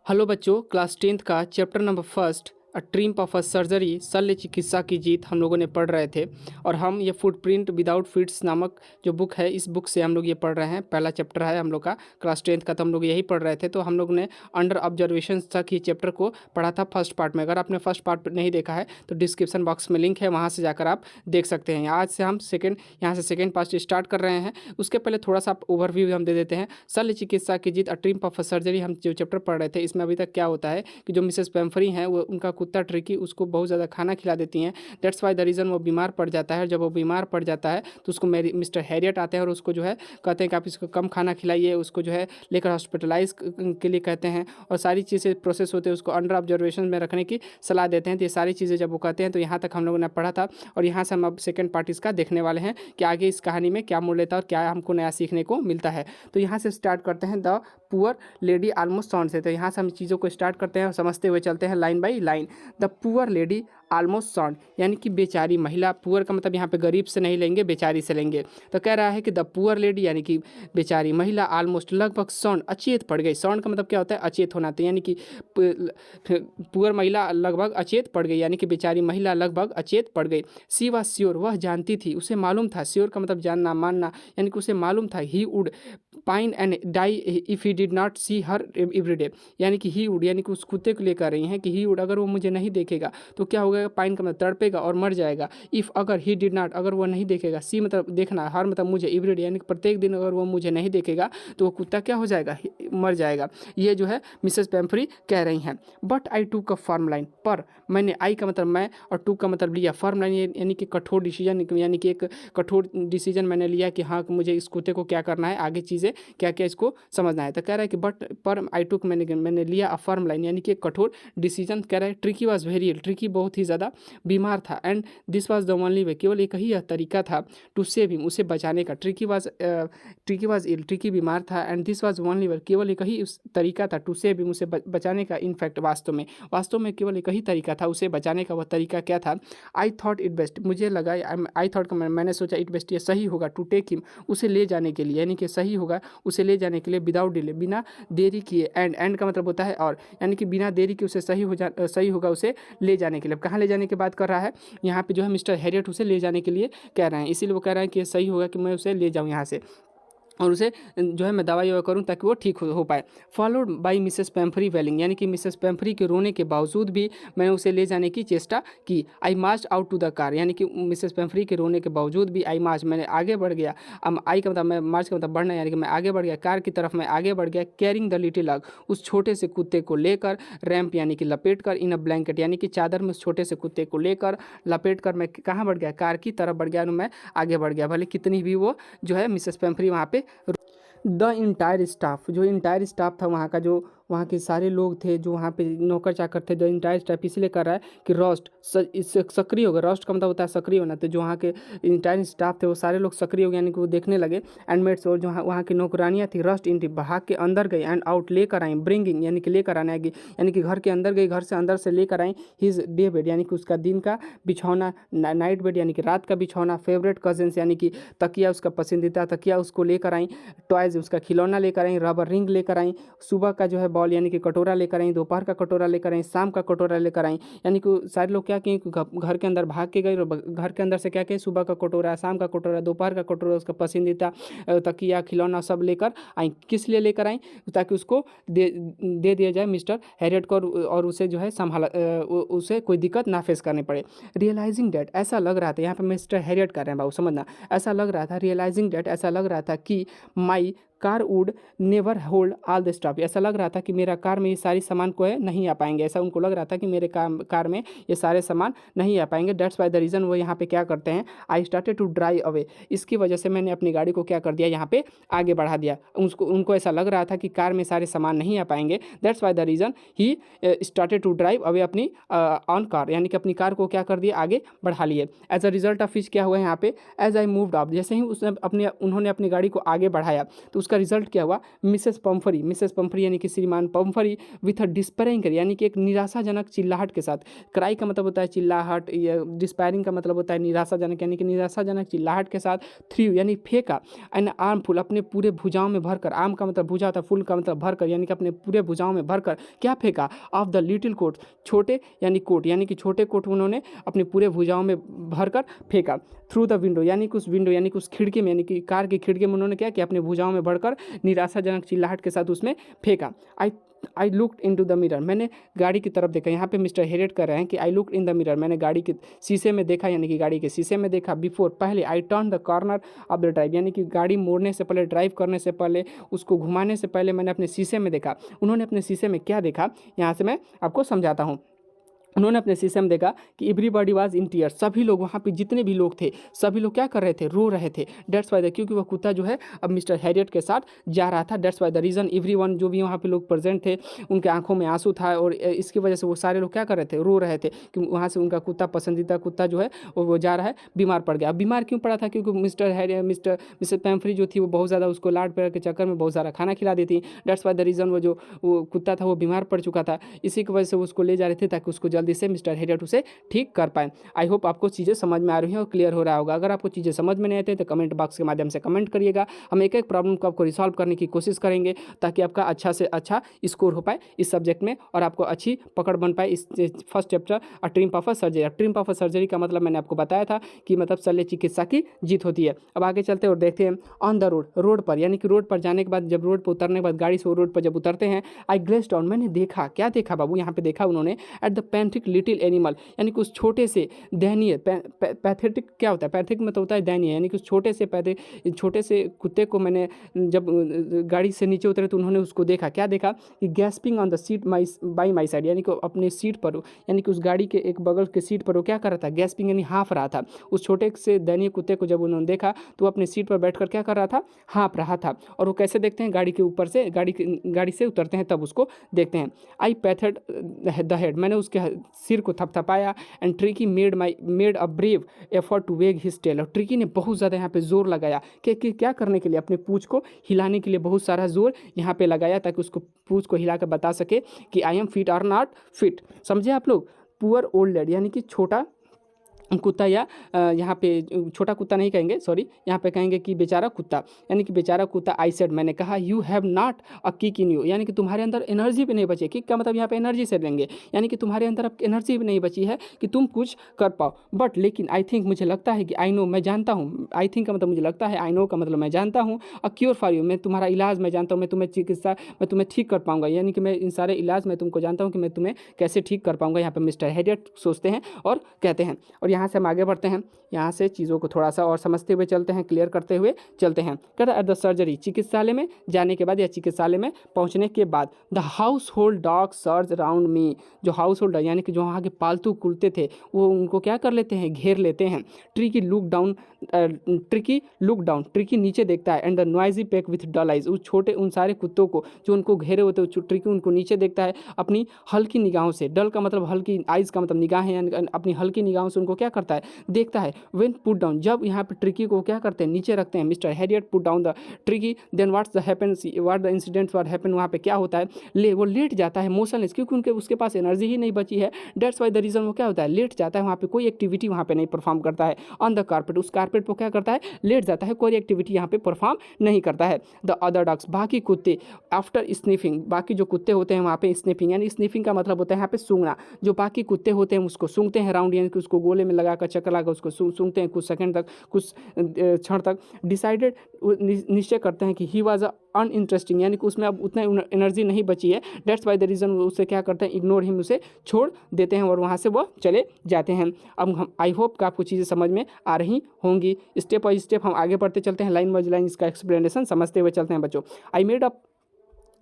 Hello बच्चों, class 10th का chapter number first a triumph of a surgery शल्य चिकित्सा की जीत हम लोगों ने पढ़ रहे थे। और हम ये फुटप्रिंट विदाउट फीट्स नामक जो बुक है, इस बुक से हम लोग ये पढ़ रहे हैं। पहला चैप्टर है हम लोग का क्लास 10th का, तो हम लोग यही पढ़ रहे थे। तो हम लोग ने अंडर ऑब्जर्वेशन तक ये चैप्टर को पढ़ा था फर्स्ट पार्ट में। अगर आपने फर्स्ट पार्ट नहीं देखा है तो डिस्क्रिप्शन बॉक्स में लिंक है, वहाँ से जाकर आप देख सकते हैं। आज से हम यहाँ से सेकेंड पार्ट स्टार्ट कर रहे हैं। उसके पहले थोड़ा सा ओवरव्यू हम दे देते हैं। शल्य चिकित्सा की जीत अ ट्रिम्प ऑफ अ सर्जरी, हम जो चैप्टर पढ़ रहे थे, इसमें अभी तक क्या होता है कि जो मिसेस पेम्फरी हैं वो उनका कुत्ता ट्रिकी उसको बहुत ज़्यादा खाना खिला देती हैं। दैट्स वाई द रीज़न वो बीमार पड़ जाता है। जब वो बीमार पड़ जाता है तो उसको मिस्टर हैरियट आते हैं और उसको जो है कहते हैं कि आप इसको कम खाना खिलाइए, उसको जो है लेकर हॉस्पिटलाइज के लिए कहते हैं और सारी चीज़ें प्रोसेस होते हैं, उसको अंडर ऑब्जर्वेशन में रखने की सलाह देते हैं। तो ये सारी चीज़ें जब वो कहते हैं, तो यहाँ तक हम लोगों ने पढ़ा था। और यहाँ से हम अब सेकेंड पार्ट इसका देखने वाले हैं कि आगे इस कहानी में क्या मोड़ लेता है और क्या हमको नया सीखने को मिलता है। तो यहाँ से स्टार्ट करते हैं the poor lady almost sound से। तो यहाँ से हम चीज़ों को स्टार्ट करते हैं और समझते हुए चलते हैं line by line. The poor lady almost sound, यानी कि बेचारी महिला। पुअर का मतलब यहाँ पे गरीब से नहीं लेंगे, बेचारी से लेंगे। तो कह रहा है कि द पुअर लेडी यानी कि बेचारी महिला ऑलमोस्ट लगभग साउंड अचेत पड़ गई। साउंड का मतलब क्या होता है? अचेत होना। तो यानी कि पुअर महिला लगभग अचेत पड़ गई, यानी कि बेचारी महिला लगभग अचेत पड़ गई। सी वाज श्योर, वह जानती थी, उसे मालूम था। श्योर का मतलब जानना, मानना, यानी कि उसे मालूम था। He would pine and die if he did not see her every day, यानी कि ही वुड, यानी कि उस कुत्ते को लेकर रही हैं कि ही वुड, अगर वो मुझे नहीं देखेगा तो क्या होगा? पाइन का मतलब तड़पेगा और मर जाएगा। इफ़ अगर ही डिड नॉट, अगर वो नहीं देखेगा। सी मतलब देखना, हर मतलब मुझे, एवरी डे यानी कि प्रत्येक दिन अगर वो मुझे नहीं देखेगा तो वो कुत्ता क्या हो जाएगा? मर जाएगा। ये जो है मिसेस पेम्फरी कह रही हैं। बट आई टूक अ फर्म लाइन, पर मैंने, आई का मतलब मैं और टू का मतलब लिया, फर्म लाइन यानी कि कठोर डिसीजन, यानी कि एक कठोर डिसीजन मैंने लिया कि हाँ मुझे इस कुत्ते को क्या करना है, आगे चीज़ें क्या क्या इसको समझना है। तो कह रहा है कि बट पर आई टूक, मैंने लिया अ फर्म लाइन, यानी कि एक कठोर डिसीजन। कह रहा है ट्रिकी वॉज वेरी, ट्रिकी बहुत ही ज़्यादा बीमार था। And this was the only way, केवल एक ही तरीका था टू सेव हिम, उसे बचाने का। ट्रिकी वाज इल, ट्रिकी बीमार था। And this was only way, केवल एक ही तरीका था टू सेव हिम, उसे बचाने का। इनफैक्ट वास्तव में केवल एक ही तरीका था उसे बचाने का। वह तरीका क्या था? आई थॉट इट बेस्ट, मुझे लगा, आई थॉट का मैंने सोचा, इट बेस्ट, ये सही होगा, टू टेक हिम, उसे ले जाने के लिए, यानी कि सही होगा उसे ले जाने के लिए, विदाउट डिले, बिना देरी किए। एंड का मतलब होता है और, यानी कि बिना देरी के उसे सही होगा उसे ले जाने के लिए। कहाँ ले जाने की बात कर रहा है? यहाँ पे जो है मिस्टर हैरियट उसे ले जाने के लिए कह रहे हैं, इसीलिए वो कह रहे हैं कि सही होगा कि मैं उसे ले जाऊँ यहाँ से और उसे जो है मैं दवाई ववा करूँ ताकि वो ठीक हो पाए। फॉलोड बाई मिसेस पेम्फरी वेलिंग, यानी कि मिसेस पेम्फरी के रोने के बावजूद भी मैंने उसे ले जाने की चेष्टा की। आई मार्च आउट टू द कार, यानी कि मिसेस पेम्फरी के रोने के बावजूद भी आई मार्च, मैंने आगे बढ़ गया। अब आई का मतलब मैं, मार्च का मतलब बढ़ना, यानी कि मैं आगे बढ़ गया, कार की तरफ मैं आगे बढ़ गया। कैरिंग द लिटिल डॉग, उस छोटे से कुत्ते को लेकर। रैम्प यानी कि लपेट कर। इन अ ब्लैंकेट, यानी कि चादर में उस छोटे से कुत्ते को लेकर लपेट कर मैं कहाँ बढ़ गया? कार की तरफ बढ़ गया, मैं आगे बढ़ गया। भले कितनी भी वो जो है मिसेस पेम्फरी वहाँ पे। द इंटायर स्टाफ, जो इंटायर स्टाफ था वहाँ का, जो वहाँ के सारे लोग थे जो वहाँ पे नौकर चाकर थे, द इंटायर स्टाफ इसलिए कर रहा है कि रोस्ट इससे सक्रिय हो गया। रोस्ट का मतलब होता है सक्रिय होना। तो जो वहाँ के इंटायर स्टाफ थे वो सारे लोग सक्रिय हो गए, यानी कि वो देखने लगे। एंड मेट्स, और जो वहाँ की नौकरानियाँ थी, रस्ट इन, भाग के अंदर गई। एंड आउट, लेकर आई। ब्रिंगिंग यानी कि लेकर आने आएगी, यानी कि घर के अंदर गई, घर से अंदर से लेकर आई। हिज डे बेड, यानी कि उसका दिन का बिछौना, नाइट बेड यानी कि रात का बिछौना। फेवरेट कजन्स, यानी कि तकिया, उसका पसंदीदा तकिया उसको लेकर आई। टॉयज, उसका खिलौना लेकर आई। रबर रिंग लेकर आई। सुबह का जो है बॉल, यानी कि कटोरा लेकर आई। दोपहर का कटोरा लेकर आई। शाम का कटोरा लेकर आई। यानी कि सारे लोग क्या किए, घर के अंदर भाग के गए और घर के अंदर से क्या किए, सुबह का कटोरा, शाम का कटोरा, दोपहर का कटोरा, उसका पसंदीदा तकिया, खिलौना सब लेकर आई। किस लिए लेकर आई? ताकि उसको दे दिया जाए मिस्टर हैरियट को, और उसे जो है संभाला, उसे कोई दिक्कत ना फेस करनी पड़े। रियलाइजिंग डेट, ऐसा लग रहा था, यहाँ पे मिस्टर हैरियट कर रहे हैं बाबू, समझना। ऐसा लग रहा था, रियलाइजिंग डेट, ऐसा लग रहा था कि my car would never hold all the staff, ऐसा लग रहा था कि मेरा कार में ये सारी सामान को है नहीं आ पाएंगे। ऐसा उनको लग रहा था कि मेरे कार में ये सारे सामान नहीं आ पाएंगे। दैट्स वाई द रीज़न, वो यहाँ पे क्या करते हैं, I started to drive away, इसकी वजह से मैंने अपनी गाड़ी को क्या कर दिया, यहाँ पे आगे बढ़ा दिया। उनको ऐसा लग रहा था कि कार में सारे सामान नहीं आ पाएंगे। That's why the reason he started to drive away अपनी ऑन कार, यानी कि अपनी कार को क्या कर दिया, आगे बढ़ा लिए। As a result of which क्या हुआ यहाँ पे, एज आई मूव्ड ऑफ, जैसे ही उन्होंने अपनी गाड़ी को आगे बढ़ाया तो उसका रिजल्ट क्या हुआ, मिसेस पम्फरी यानी कि श्रीमान पम्फरी विथ अ डिस्पेयरिंग यानी कि एक निराशाजनक चिल्लाहट के साथ, क्राई का मतलब होता है चिल्लाहट, डिस्पेयरिंग का मतलब होता है निराशाजनक यानी कि निराशाजनक चिल्लाहट के साथ, थ्रू यानी फेंका, एन आर्म फुल अपने पूरे भुजाओं में भरकर, आर्म का मतलब भुजा था, फुल का मतलब भरकर यानी कि अपने पूरे भुजाओं में भरकर क्या फेंका, ऑफ द लिटिल कोट छोटे यानी कोट यानी कि छोटे कोट उन्होंने अपने पूरे भुजाओं में भरकर फेंका, थ्रू द विंडो यानी कि उस विंडो यानी कि उस खिड़की में यानी कि कार की खिड़की में उन्होंने क्या किया, अपने भुजाओं में भरकर निराशाजनक चिल्लाहट के साथ उसमें फेंका। I looked into the mirror, मैंने गाड़ी की तरफ देखा। यहाँ पे मिस्टर हेरियट कर रहे हैं कि आई लुक्ड इन द मिरर, मैंने गाड़ी के शीशे में देखा यानी कि गाड़ी के शीशे में देखा, बिफोर पहले, I turn the corner of the drive यानी कि गाड़ी मोड़ने से पहले, ड्राइव करने से पहले, उसको घुमाने से पहले मैंने अपने शीशे में देखा। उन्होंने अपने शीशे में क्या देखा, यहाँ से मैं आपको समझाता हूँ। उन्होंने अपने शीशे में देखा कि एवरीबॉडी वाज इन टीयर्स, सभी लोग वहाँ पे जितने भी लोग थे सभी लोग क्या कर रहे थे, रो रहे थे। डेट्स वाई द, क्योंकि वह कुत्ता जो है अब मिस्टर हैरियट के साथ जा रहा था। That's why the reason everyone, जो भी वहाँ पे लोग प्रेजेंट थे उनके आंखों में आंसू था और इसकी वजह से वो सारे लोग क्या कर रहे थे, रो रहे थे कि वहाँ से उनका कुत्ता, पसंदीदा कुत्ता जो है वो जा रहा है, बीमार पड़ गया। बीमार क्यों पड़ा था, क्योंकि मिस्टर पैम्फ्री जो थी वो बहुत ज़्यादा उसको लाड प्यार के चक्कर में बहुत सारा खाना खिला दी थी। डेट्स वाई द रीज़न वो कुत्ता था वो बीमार पड़ चुका था, इसी की वजह से उसको ले जा रहे थे ताकि उसको जल्दी से मिस्टर हैरियट उसे ठीक कर पाए। आई होप आपको चीज़ें समझ में आ रही हैं और क्लियर हो रहा होगा। अगर आपको चीज़ें समझ में नहीं आती तो कमेंट बॉक्स के माध्यम से कमेंट करिएगा, हम एक एक प्रॉब्लम को आपको रिसॉल्व करने की कोशिश करेंगे ताकि आपका अच्छा से अच्छा स्कोर हो पाए इस सब्जेक्ट में और आपको अच्छी पकड़ बन पाए इस first chapter a triumph of a surgery. Triumph of a surgery का मतलब मैंने आपको बताया था कि मतलब शल्य चिकित्सा की जीत होती है। अब आगे चलते हैं और देखते हैं ऑन द रोड, रोड पर यानी कि रोड पर जाने के बाद, जब रोड पर उतरने के बाद, गाड़ी से वो रोड पर जब उतरते हैं, आई ग्लेस्ड ऑन, मैंने देखा, क्या देखा बाबू, यहाँ पे देखा उन्होंने, at the Pethick little animal यानी कि उस छोटे से दयनीय, पैथेटिक क्या होता है, पैथिक मतलब होता है दयनीय, यानी कि उस छोटे से कुत्ते को मैंने जब गाड़ी से नीचे उतरे तो उन्होंने उसको देखा, क्या देखा कि gasping on the seat by my side, यानी कि अपने सीट पर, यानी कि उस गाड़ी के एक बगल के सीट पर वो क्या कर रहा था, गैस्पिंग यानी हाँफ रहा था। उस छोटे से दयनीय कुत्ते को जब उन्होंने देखा तो वो अपने सीट पर बैठकर क्या कर रहा था, हाँफ रहा था। और वो कैसे देखते हैं, गाड़ी के ऊपर से, गाड़ी से उतरते हैं तब उसको देखते हैं। आई पैथेड द हेड, मैंने उसके सिर को थपथपाया, and Tricky made a brave effort to wag his tail, और ट्रिकी ने बहुत ज़्यादा यहाँ पे जोर लगाया कि क्या करने के लिए, अपने पूंछ को हिलाने के लिए बहुत सारा जोर यहाँ पे लगाया ताकि उसको पूंछ को हिला कर बता सके कि आई एम फिट और नॉट फिट। समझे आप लोग, पुअर ओल्ड लेडी यानी कि छोटा कुत्ता, या यहाँ पे छोटा कुत्ता नहीं कहेंगे, सॉरी, यहाँ पे कहेंगे कि बेचारा कुत्ता, यानी कि बेचारा कुत्ता। आई सेड, मैंने कहा, you have not a kick in you, यानी कि तुम्हारे अंदर एनर्जी भी नहीं बची है। किक का मतलब यहाँ पे एनर्जी से लेंगे, यानी कि तुम्हारे अंदर अब एनर्जी भी नहीं बची है कि तुम कुछ कर पाओ। बट लेकिन आई थिंक, मुझे लगता है कि, आई नो मैं जानता हूँ, आई थिंक का मतलब मुझे लगता है, आई नो का मतलब मैं जानता हूँ, अ क्योर फॉर यू, मैं तुम्हारा इलाज मैं जानता हूँ, मैं तुम्हें ठीक कर पाऊंगा, यानी कि मैं इन सारे इलाज मैं तुमको जानता हूँ कि मैं तुम्हें कैसे ठीक कर पाऊंगा। यहाँ पे मिस्टर हैरियट सोचते हैं और कहते हैं। और यहाँ से हम आगे बढ़ते हैं, यहाँ से चीज़ों को थोड़ा सा और समझते हुए चलते हैं, क्लियर करते हुए चलते हैं। कहता है एट द सर्जरी, चिकित्सालय में जाने के बाद या चिकित्सालय में पहुँचने के बाद, the house hold dog surge around me, जो हाउस होल्डर यानी कि जो वहाँ के पालतू कुत्ते थे वो उनको क्या कर लेते हैं, घेर लेते हैं। ट्रिकी ट्रिकी नीचे देखता है, and the noisy pack with dull eyes, उन सारे कुत्तों को जो उनको घेरे होते हैं, ट्रिकी उनको नीचे देखता है अपनी हल्की निगाहों से। डल का मतलब हल्की, आइज का मतलब निगाहें, यानी अपनी हल्की निगाहों से उनको क्या करता है, देखता है। व्हेन पुट डाउन, जब यहाँ पे ट्रिकी को क्या करते हैं, नीचे रखते हैं। Mister Herriot put down the Tricki, then what the incidents what happen, वहाँ पे क्या होता है, वो लेट जाता है मोशनलेस, क्योंकि उसके पास एनर्जी ही नहीं बची है। डेट्स वाई द रीजन वो क्या होता है, लेट जाता है, वहाँ पे कोई एक्टिविटी वहाँ पे नहीं परफॉर्म करता है। ऑन द कारपेट, उस कारपेट पर क्या करता है, लेट जाता है, कोई एक्टिविटी यहाँ पे परफॉर्म नहीं करता है। द अदर डॉग्स, बाकी कुत्ते, आफ्टर स्निफिंग, बाकी जो कुत्ते होते हैं वहाँ पे स्निफिंग, यानी स्निफिंग का मतलब होता है यहाँ पे सूंघना, जो बाकी कुत्ते होते हैं उसको सूंघते हैं राउंड, यानी कि उसको गोले में लगाकर चक्कर लगाकर उसको सूंघते हैं कुछ सेकंड तक, कुछ क्षण तक। डिसाइडेड, निश्चय करते हैं कि ही वॉज अनइंटरेस्टिंग, यानी कि उसमें अब उतना एनर्जी नहीं बची है। डेट्स बाय द रीज़न उसे क्या करते हैं, इग्नोर हिम, उसे छोड़ देते हैं और वहाँ से वो चले जाते हैं। अब हम आई होप कि आपको चीज़ें समझ में आ रही होंगी। स्टेप बाई स्टेप हम आगे बढ़ते चलते हैं, लाइन बाई लाइन इसका एक्सप्लेनेशन समझते हुए चलते हैं बच्चों। आई मेड अप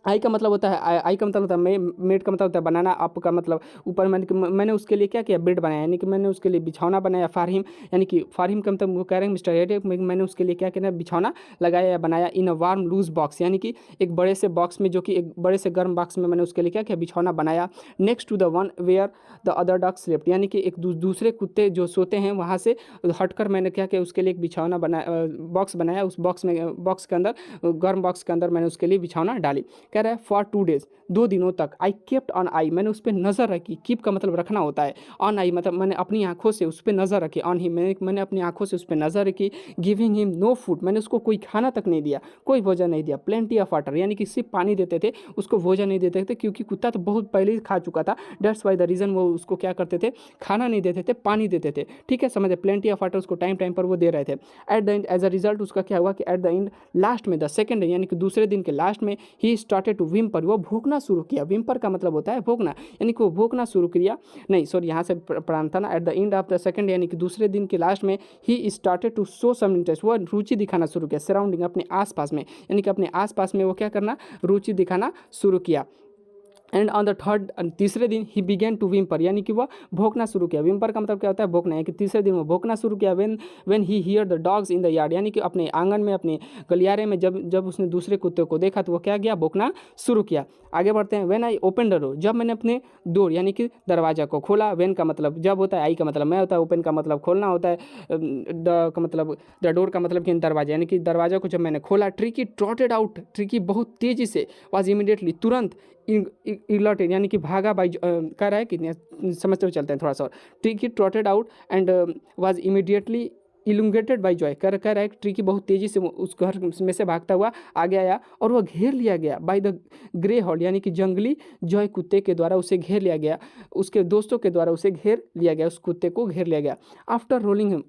आई का मतलब होता है आई का मतलब होता है मेड का मतलब होता है बनाना, अप का मतलब ऊपर, मैंने उसके लिए क्या किया, बेड बनाया, यानी कि मैंने उसके लिए बिछौना बनाया। फारहिम, यानी कि फारहिम का मतलब वो कह रहे हैं मिस्टर हेड, मैंने उसके लिए क्या किया, बिछौना लगाया या बनाया। इन अ वार्म लूज बॉक्स, यानी कि एक बड़े से बॉक्स में, जो कि एक बड़े से गर्म बॉक्स में मैंने उसके लिए क्या किया, बिछौना बनाया। Next to the one where the other dog slept, यानी कि एक दूसरे कुत्ते जो सोते हैं वहाँ से हटकर मैंने क्या किया, उसके लिए एक बिछौना बनाया, बॉक्स बनाया। उस बॉक्स के अंदर, गर्म बॉक्स के अंदर मैंने उसके लिए बिछौना डाली। कह रहा है फॉर 2 days, 2 दिनों तक, आई केप्ट ऑन आई, मैंने उस पर नज़र रखी। कीप का मतलब रखना होता है, ऑन आई मतलब मैंने अपनी आंखों से उस पर नज़र रखी। ऑन ही, मैंने अपनी आंखों से उस पर नज़र रखी। गिविंग हिम नो फूड, मैंने उसको कोई खाना तक नहीं दिया, कोई भोजन नहीं दिया। प्लेंटी ऑफ वाटर, यानी कि सिर्फ पानी देते थे, उसको भोजन नहीं देते थे, क्योंकि कुत्ता तो बहुत पहले ही खा चुका था। डेट्स वाई द रीज़न वो उसको क्या करते थे, खाना नहीं देते थे, पानी देते थे। ठीक है, समझे, प्लेंटी ऑफ वाटर उसको टाइम टाइम पर वो दे रहे थे। At the end, as a result उसका क्या हुआ कि एट द एंड, लास्ट में, द सेकेंड यानी कि दूसरे दिन के लास्ट में, ही स्टार्टेड टू विम्पर, वो भोंकना शुरू किया। विम्पर का मतलब होता है भोंकना, यानी कि वो भोंकना शुरू किया। नहीं सॉरी, यहाँ से प्राण था ना। At the end of the second, यानी कि दूसरे दिन के लास्ट में, he started to show some interest, वो रुचि दिखाना शुरू किया। सराउंडिंग, अपने आसपास में, यानी कि अपने आसपास में वो क्या करना, रुचि दिखाना शुरू किया। एंड ऑन द थर्ड, तीसरे दिन ही बिगेन टू विम्पर, यानी कि वह भोंकना शुरू किया। विम्पर का मतलब क्या होता है, भोंकना है। कि तीसरे दिन वो भोंकना शुरू किया। When he here the dogs in the yard, यानी कि अपने आंगन में, अपने गलियारे में जब उसने दूसरे कुत्ते को देखा तो वो क्या गया, भोंकना शुरू किया। आगे बढ़ते हैं। When I open the door, जब मैंने अपने डोर यानी कि दरवाजा को खोला। व्हेन का मतलब जब होता है, आई का मतलब मैं होता है, ओपन का मतलब खोलना होता है, द का मतलब, द डोर का मतलब कि दरवाजा, यानी कि दरवाजा को जब मैंने खोला। ट्रिकी ट्रॉटेड आउट, ट्रिकी बहुत तेजी से, वाज इमीडिएटली, तुरंत, इलॉटेड, यानी कि भागा बाई, कह रहा है कि समझते हुए चलते हैं थोड़ा सा। Tricky trotted out and was immediately elongated by Joy, कह रहा है कि ट्रिकी बहुत तेजी से उस घर में से भागता हुआ आगे आया और वह घेर लिया गया बाय द ग्रे हॉल, यानी कि जंगली जॉय कुत्ते के द्वारा उसे घेर लिया गया। उसके दोस्तों के द्वारा उसे घेर लिया गया, उस कुत्ते को घेर लिया गया। आफ्टर रोलिंग हिम,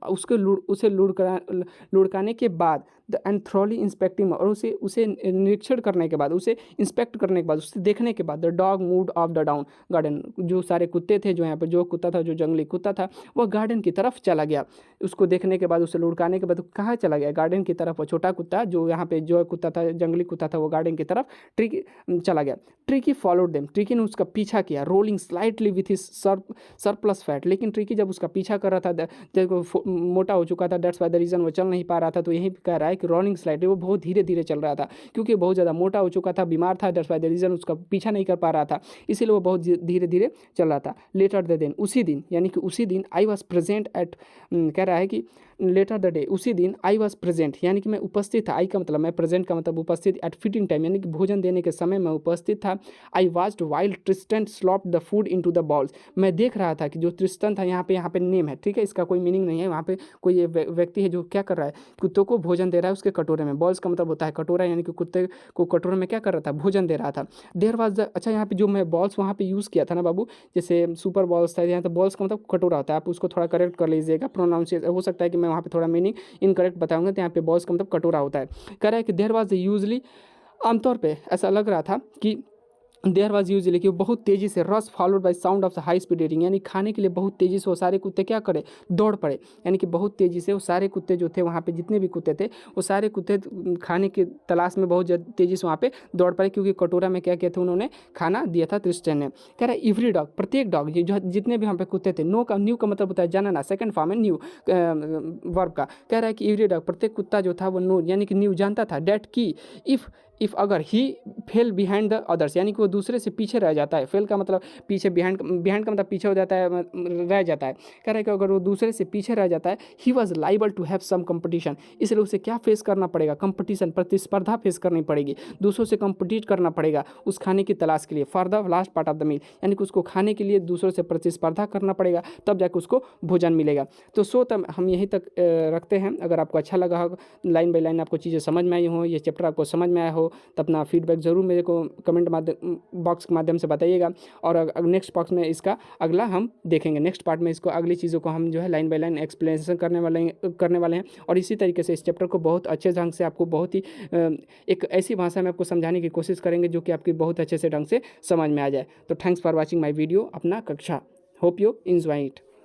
उसे लुढ़काने के बाद, द एंड थ्रॉली इंस्पेक्टिंग, और उसे निरीक्षण करने के बाद, उसे इंस्पेक्ट करने के बाद, उसे देखने के बाद, the dog moved of the down garden, जो सारे कुत्ते थे, जो यहाँ पर जो कुत्ता था, जो जंगली कुत्ता था, वह गार्डन की तरफ चला गया। उसको देखने के बाद, उसे लुढ़काने के बाद कहाँ चला गया, गार्डन की तरफ। वो छोटा कुत्ता जो यहाँ पे जो कुत्ता था, जंगली कुत्ता था, वो गार्डन की तरफ ट्रिकी चला गया। ट्रिकी फॉलोड देम, ट्रिकी ने उसका पीछा किया। Rolling slightly with his surplus fat, लेकिन ट्रिकी जब उसका पीछा कर रहा था, जब वो मोटा हो चुका था, दैट्स वाई द रीज़न वो चल नहीं पा रहा था, तो यही कह रहा है कि रोलिंग स्लाइटली, वो बहुत धीरे धीरे चल रहा था, क्योंकि बहुत ज़्यादा मोटा हो चुका था, बीमार था, दैट्स वाई द रीज़न उसका पीछा नहीं कर पा रहा था, इसीलिए वो बहुत धीरे धीरे चल रहा था। लेटर द दिन, उसी दिन, यानी कि उसी दिन, आई वॉज प्रेजेंट एट, कह रहा है कि लेटर द डे, उसी दिन, आई वॉज प्रेजेंट, यानी कि मैं उपस्थित था। आई का मतलब मैं, प्रेजेंट का मतलब उपस्थित। एट फीडिंग टाइम, यानी कि भोजन देने के समय मैं उपस्थित था। I watched wild Tristan slope the food into the balls, मैं देख रहा था कि जो ट्रिस्टन था, यहाँ पे नेम है, ठीक है, इसका कोई मीनिंग नहीं है। वहाँ पे कोई व्यक्ति है जो क्या कर रहा है, कुत्तों को भोजन दे रहा है उसके कटोरे में। बॉल्स का मतलब होता है कटोरा, यानी कि कुत्ते को कटोरे में क्या कर रहा था, भोजन दे रहा था। देयर वाज द, अच्छा यहाँ पे जो मैं बॉल्स वहाँ पे यूज़ किया था ना बाबू, जैसे सुपर बॉल्स था, यहाँ तो बॉल्स का मतलब कटोरा होता है, आप उसको थोड़ा करेक्ट कर लीजिएगा। प्रोनाउंसिएशन हो सकता है कि मैं वहाँ पे थोड़ा मीनिंग इनकरेक्ट बताऊंगा, तो यहाँ पे बॉल्स का मतलब कटोरा होता है। कह रहा है कि देयर वाज यूजली, आमतौर पे ऐसा लग रहा था कि देयर वाज यूजली, कि बहुत तेज़ी से, रस followed by sound of high speed reading, यानी खाने के लिए बहुत तेज़ी से वो सारे कुत्ते क्या करे, दौड़ पड़े, यानी कि बहुत तेज़ी से वो सारे कुत्ते जो थे वहाँ पे, जितने भी कुत्ते थे, वो सारे कुत्ते खाने की तलाश में बहुत तेज़ी से वहाँ पे दौड़ पड़े, क्योंकि कटोरा में क्या किया था, उन्होंने खाना दिया था क्रिश्चियन ने। कह रहा है एवरी डॉग, प्रत्येक डॉग, जो जितने भी वहाँ पे कुत्ते थे। न्यू का मतलब होता है जानना, सेकंड फॉर्म है न्यू वर्ब का। कह रहा है कि एवरी डॉग, प्रत्येक कुत्ता जो था वो नो, यानी कि न्यू जानता था, डैट की इफ़ अगर ही फेल बिहाइंड द अदर्स, यानी कि वो दूसरे से पीछे रह जाता है। फेल का मतलब पीछे, बिहाइंड का मतलब पीछे हो जाता है, रह जाता है। कह रहा है कि अगर वो दूसरे से पीछे रह जाता है, he was liable to have some competition, इसलिए उसे क्या फेस करना पड़ेगा, कंपटीशन, प्रतिस्पर्धा फेस करनी पड़ेगी, दूसरों से कंपटीट करना पड़ेगा उस खाने की तलाश के लिए। For the last part of the mile, यानी कि उसको खाने के लिए दूसरों से प्रतिस्पर्धा करना पड़ेगा, तब जाकर उसको भोजन मिलेगा। तो तब हम यहीं तक रखते हैं। अगर आपको अच्छा लगा हो, लाइन बाई लाइन आपको चीज़ें समझ में आई हो, ये चैप्टर आपको समझ में आया हो, तो अपना फीडबैक ज़रूर मेरे को कमेंट बॉक्स के माध्यम से बताइएगा। और नेक्स्ट बॉक्स में इसका अगला हम देखेंगे, नेक्स्ट पार्ट में इसको, अगली चीज़ों को हम जो है लाइन बाय लाइन एक्सप्लेनेशन करने वाले हैं। और इसी तरीके से इस चैप्टर को बहुत अच्छे ढंग से आपको, बहुत ही एक ऐसी भाषा में आपको समझाने की कोशिश करेंगे जो कि आपकी बहुत अच्छे से ढंग से समझ में आ जाए। तो thanks for watching my video, अपना कक्षा, होप यू एंजॉय इट।